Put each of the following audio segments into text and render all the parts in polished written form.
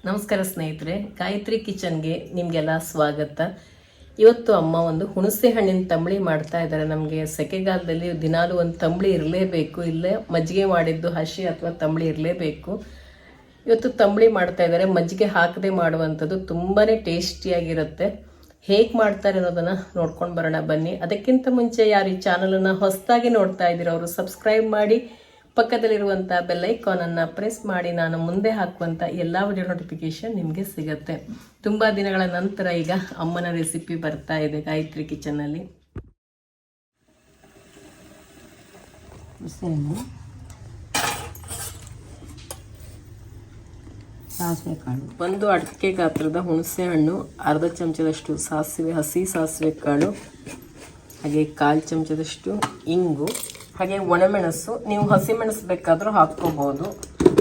ನಮಸ್ಕಾರ ಸ್ನೇಹಿತರೆ, ಗಾಯತ್ರಿ ಕಿಚನ್ಗೆ ನಿಮಗೆಲ್ಲ ಸ್ವಾಗತ. ಇವತ್ತು ಅಮ್ಮ ಒಂದು ಹುಣಸೆ ಹಣ್ಣಿನ ತಂಬಳಿ ಮಾಡ್ತಾ ಇದ್ದಾರೆ. ನಮಗೆ ಸೆಕೆಗಾಲದಲ್ಲಿ ದಿನಾಲು ಒಂದು ತಂಬಳಿ ಇರಲೇಬೇಕು, ಇಲ್ಲೇ ಮಜ್ಜಿಗೆ ಮಾಡಿದ್ದು ಹಸಿ ಅಥವಾ ತಂಬಳಿ ಇರಲೇಬೇಕು. ಇವತ್ತು ತಂಬಳಿ ಮಾಡ್ತಾ ಇದ್ದಾರೆ. ಮಜ್ಜಿಗೆ ಹಾಕದೆ ಮಾಡುವಂಥದ್ದು ತುಂಬಾ ಟೇಸ್ಟಿಯಾಗಿರುತ್ತೆ. ಹೇಗೆ ಮಾಡ್ತಾರೆ ಅನ್ನೋದನ್ನು ನೋಡ್ಕೊಂಡು ಬರೋಣ ಬನ್ನಿ. ಅದಕ್ಕಿಂತ ಮುಂಚೆ ಯಾರು ಈ ಚಾನಲನ್ನು ಹೊಸದಾಗಿ ನೋಡ್ತಾ ಇದ್ದೀರೋ ಅವರು ಸಬ್ಸ್ಕ್ರೈಬ್ ಮಾಡಿ, ಪಕ್ಕದಲ್ಲಿರುವಂಥ ಬೆಲ್ ಐಕಾನನ್ನು ಪ್ರೆಸ್ ಮಾಡಿ, ನಾನು ಮುಂದೆ ಹಾಕುವಂಥ ಎಲ್ಲ ವಿಡಿಯೋ ನೋಟಿಫಿಕೇಶನ್ ನಿಮಗೆ ಸಿಗುತ್ತೆ. ತುಂಬ ದಿನಗಳ ನಂತರ ಈಗ ಅಮ್ಮನ ರೆಸಿಪಿ ಬರ್ತಾ ಇದೆ ಗಾಯತ್ರಿ ಕಿಚನ್ನಲ್ಲಿ. ಸಾಸಿವೆ ಕಾಳು, ಒಂದು ಅಡಿಕೆ ಗಾತ್ರದ ಹುಣಸೆ ಹಣ್ಣು, ಅರ್ಧ ಚಮಚದಷ್ಟು ಸಾಸಿವೆ, ಹಸಿ ಸಾಸಿವೆ ಕಾಳು, ಹಾಗೆ 1/4 ಚಮಚದಷ್ಟು ಇಂಗು, ಹಾಗೆ ಒಣಮೆಣಸು. ನೀವು ಹಸಿಮೆಣಸು ಬೇಕಾದರೂ ಹಾಕ್ಕೋಬೋದು.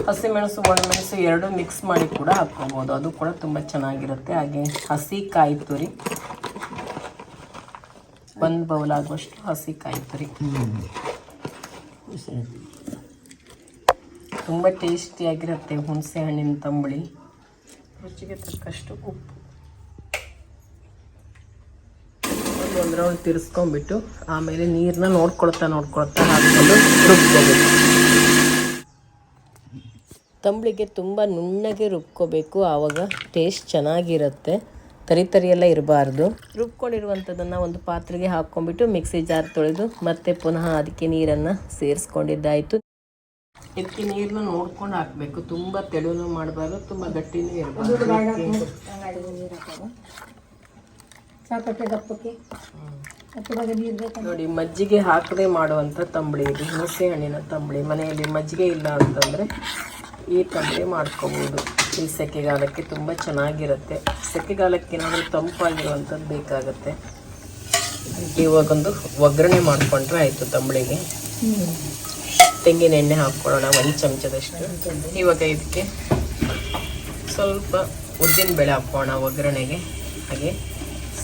ಹಸಿಮೆಣಸು ಒಣಮೆಣಸು ಎರಡು ಮಿಕ್ಸ್ ಮಾಡಿ ಕೂಡ ಹಾಕ್ಕೋಬೋದು, ಅದು ಕೂಡ ತುಂಬ ಚೆನ್ನಾಗಿರುತ್ತೆ. ಹಾಗೆ ಹಸಿ ಕಾಯಿ ತುರಿ, 1 ಬೌಲ್ ಆಗುವಷ್ಟು ಹಸಿ ಕಾಯಿ ತುರಿ. ತುಂಬ ಟೇಸ್ಟಿಯಾಗಿರುತ್ತೆ ಹುಣಸೆ ಹಣ್ಣಿನ ತಂಬಳಿ. ರುಚಿಗೆ ತಕ್ಕಷ್ಟು ಉಪ್ಪು. ಒಂದು ರೌಂಡ್ ತಿರ್ಸ್ಕೊಂಡ್ಬಿಟ್ಟು ಆಮೇಲೆ ನೀರನ್ನ ನೋಡ್ಕೊಳ್ತಾ ಹಾಕ್ಕೊಂಡು ರುಬ್ಕೋಬೇಕು. ತಂಬಳಿಗೆ ತುಂಬ ನುಣ್ಣಗೆ ರುಬ್ಕೋಬೇಕು, ಆವಾಗ ಟೇಸ್ಟ್ ಚೆನ್ನಾಗಿರುತ್ತೆ. ತರಿಯೆಲ್ಲ ಇರಬಾರ್ದು. ರುಬ್ಕೊಂಡಿರುವಂಥದ್ದನ್ನು ಒಂದು ಪಾತ್ರೆಗೆ ಹಾಕ್ಕೊಂಡ್ಬಿಟ್ಟು ಮಿಕ್ಸಿ ಜಾರ್ ತೊಳೆದು ಮತ್ತೆ ಪುನಃ ಅದಕ್ಕೆ ನೀರನ್ನು ಸೇರಿಸ್ಕೊಂಡಿದ್ದಾಯಿತು. ಇದಕ್ಕೆ ನೀರನ್ನ ನೋಡ್ಕೊಂಡು ಹಾಕಬೇಕು. ತುಂಬ ತೆಳುನೂ ಮಾಡಬಾರ್ದು, ತುಂಬ ಗಟ್ಟಿನೂ ಇರಬಾರ್ದು. ನೋಡಿ, ಮಜ್ಜಿಗೆ ಹಾಕದೆ ಮಾಡುವಂಥ ತಂಬಳಿ ಇದು, ಹುಣಸೆ ಹಣ್ಣಿನ ತಂಬಳಿ. ಮನೆಯಲ್ಲಿ ಮಜ್ಜಿಗೆ ಇಲ್ಲ ಅಂತಂದರೆ ಈ ತಂಬಳಿ ಮಾಡ್ಕೋಬೋದು. ಈ ಸೆಕೆಗಾಲಕ್ಕೆ ತುಂಬ ಚೆನ್ನಾಗಿರುತ್ತೆ. ಸೆಕೆಗಾಲಕ್ಕೆ ಏನಾದರೂ ತಂಪಾಗಿರುವಂಥದ್ದು ಬೇಕಾಗುತ್ತೆ. ಇವಾಗೊಂದು ಒಗ್ಗರಣೆ ಮಾಡಿಕೊಂಡ್ರೆ ಆಯಿತು ತಂಬಳಿಗೆ. ತೆಂಗಿನ ಎಣ್ಣೆ ಹಾಕ್ಕೊಳ್ಳೋಣ 1 ಚಮಚದಷ್ಟು. ಇವಾಗ ಇದಕ್ಕೆ ಸ್ವಲ್ಪ ಉದ್ದಿನಬೇಳೆ ಹಾಕೋಣ ಒಗ್ಗರಣೆಗೆ, ಹಾಗೆ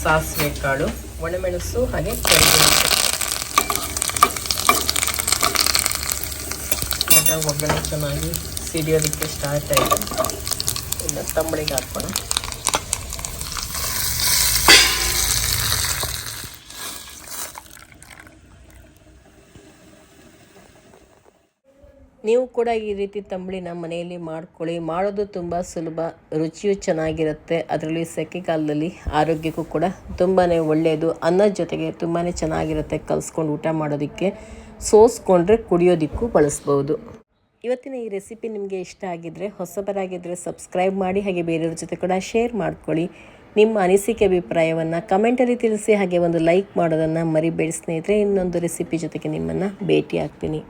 ಸಾಸಿವೆ ಕಾಳು, ಒಣಮೆಣಸು, ಹಾಗೆ ಕರಿಬೇವು. ಈಗ ಒಗ್ಗರಣೆ ಚೆನ್ನಾಗಿ ಸಿಡಿಯೋದಕ್ಕೆ ಸ್ಟಾರ್ಟ್ ಆಯಿತು. ಇನ್ನು ತಂಬಳಿಗೆ ಹಾಕೋಣ. ನೀವು ಕೂಡ ಈ ರೀತಿ ತಂಬಳಿನ ಮನೆಯಲ್ಲಿ ಮಾಡ್ಕೊಳ್ಳಿ. ಮಾಡೋದು ತುಂಬ ಸುಲಭ, ರುಚಿಯೂ ಚೆನ್ನಾಗಿರುತ್ತೆ. ಅದರಲ್ಲಿ ಸೆಕೆಗಾಲದಲ್ಲಿ ಆರೋಗ್ಯಕ್ಕೂ ಕೂಡ ತುಂಬಾ ಒಳ್ಳೆಯದು. ಅನ್ನದ ಜೊತೆಗೆ ತುಂಬಾ ಚೆನ್ನಾಗಿರುತ್ತೆ. ಕಲಿಸ್ಕೊಂಡು ಊಟ ಮಾಡೋದಕ್ಕೆ, ಸೋಸ್ಕೊಂಡ್ರೆ ಕುಡಿಯೋದಕ್ಕೂ ಬಳಸ್ಬೋದು. ಇವತ್ತಿನ ಈ ರೆಸಿಪಿ ನಿಮಗೆ ಇಷ್ಟ ಆಗಿದ್ದರೆ, ಹೊಸಬರಾಗಿದ್ದರೆ ಸಬ್ಸ್ಕ್ರೈಬ್ ಮಾಡಿ, ಹಾಗೆ ಬೇರೆಯವ್ರ ಜೊತೆ ಕೂಡ ಶೇರ್ ಮಾಡ್ಕೊಳ್ಳಿ. ನಿಮ್ಮ ಅನಿಸಿಕೆ ಅಭಿಪ್ರಾಯವನ್ನು ಕಮೆಂಟಲ್ಲಿ ತಿಳಿಸಿ, ಹಾಗೆ ಒಂದು ಲೈಕ್ ಮಾಡೋದನ್ನು ಮರಿಬೇಡಿ ಸ್ನೇಹಿತರೆ. ಇನ್ನೊಂದು ರೆಸಿಪಿ ಜೊತೆಗೆ ನಿಮ್ಮನ್ನು ಭೇಟಿ ಆಗ್ತೀನಿ.